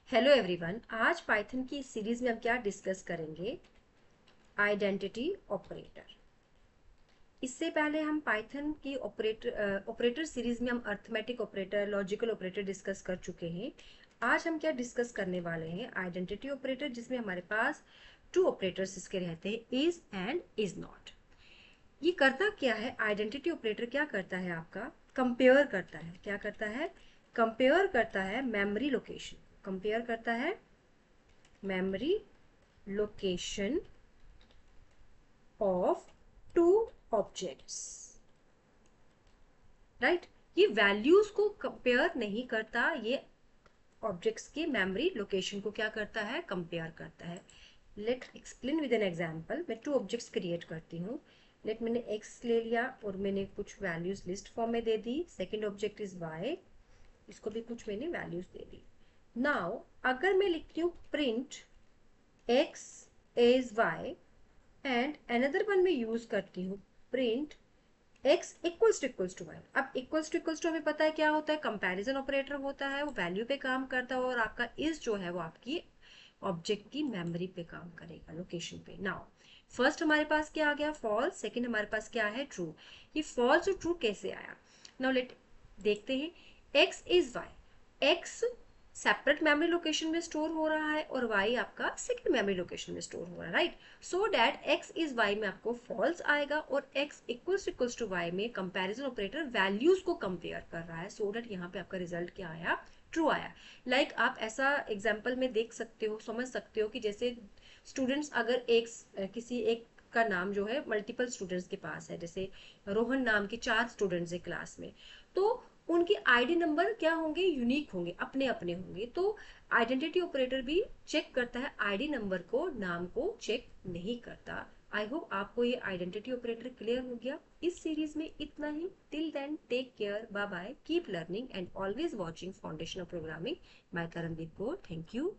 Hello everyone, आज Python की इस सीरीज में हम क्या डिस्कस करेंगे? Identity operator. इससे पहले हम पाइथन की ऑपरेटर सीरीज में हम arithmetic operator, logical operator discuss कर चुके हैं। आज हम क्या डिस्कस करने वाले हैं? आइडेंटिटी ऑपरेटर, जिसमें हमारे पास टू ऑपरेटर्स इसके रहते हैं, इज एंड इज नॉट। ये करता क्या है? आइडेंटिटी ऑपरेटर क्या करता है? आपका कंपेयर करता है। क्या करता है? कंपेयर करता है मेमोरी लोकेशन। कंपेयर करता है memory location of two objects, right? ये वैल्यूज को कंपेयर नहीं करता, ये ऑब्जेक्ट्स के मेमोरी लोकेशन को क्या करता है? कंपेयर करता है। Let explain with an example. मैं टू ऑब्जेक्ट्स क्रिएट करती हूँ। लेट मैंने x ले लिया और मैंने कुछ वैल्यूज लिस्ट फॉर्म में दे दी। सेकेंड ऑब्जेक्ट इज y, इसको भी कुछ मैंने वैल्यूज दे दी। नाउ अगर मैं लिखती हूँ print x is y and another one में यूज करती हूँ print x equals to y। अब इक्वल्स टू हमें पता है क्या होता है? कंपैरिजन ऑपरेटर होता है, वो वैल्यू पे काम करता है, और आपका इज जो है वो आपकी ऑब्जेक्ट की मेमोरी पे काम करेगा, लोकेशन पे। नाउ फर्स्ट हमारे पास क्या आ गया? फॉल्स। सेकंड हमारे पास क्या है? ट्रू। ये फॉल्स और ट्रू कैसे आया? नाउ लेट देखते हैं। x is y, x separate memory location में स्टोर हो रहा है और y आपका सेकंड मेमोरी लोकेशन में स्टोर हो रहा है, right? So that x is y में आपको फॉल्स आएगा और x इक्वल्स टू y में कंपैरिजन ऑपरेटर वैल्यूज को कंपेयर कर रहा है, सो दैट यहाँ पे आपका रिजल्ट क्या आया? ट्रू आया। लाइक आप ऐसा एग्जाम्पल में देख सकते हो, समझ सकते हो कि जैसे स्टूडेंट्स अगर किसी एक का नाम जो है मल्टीपल स्टूडेंट्स के पास है, जैसे रोहन नाम के 4 स्टूडेंट्स है क्लास में, तो उनके आईडी नंबर क्या होंगे? यूनिक होंगे, अपने अपने होंगे। तो आइडेंटिटी ऑपरेटर भी चेक करता है आईडी नंबर को, नाम को चेक नहीं करता। आई होप आपको ये आइडेंटिटी ऑपरेटर क्लियर हो गया। इस सीरीज में इतना ही। Till then take care, bye bye, keep learning and always watching foundation of programming by Tarandeep Kaur. Thank you.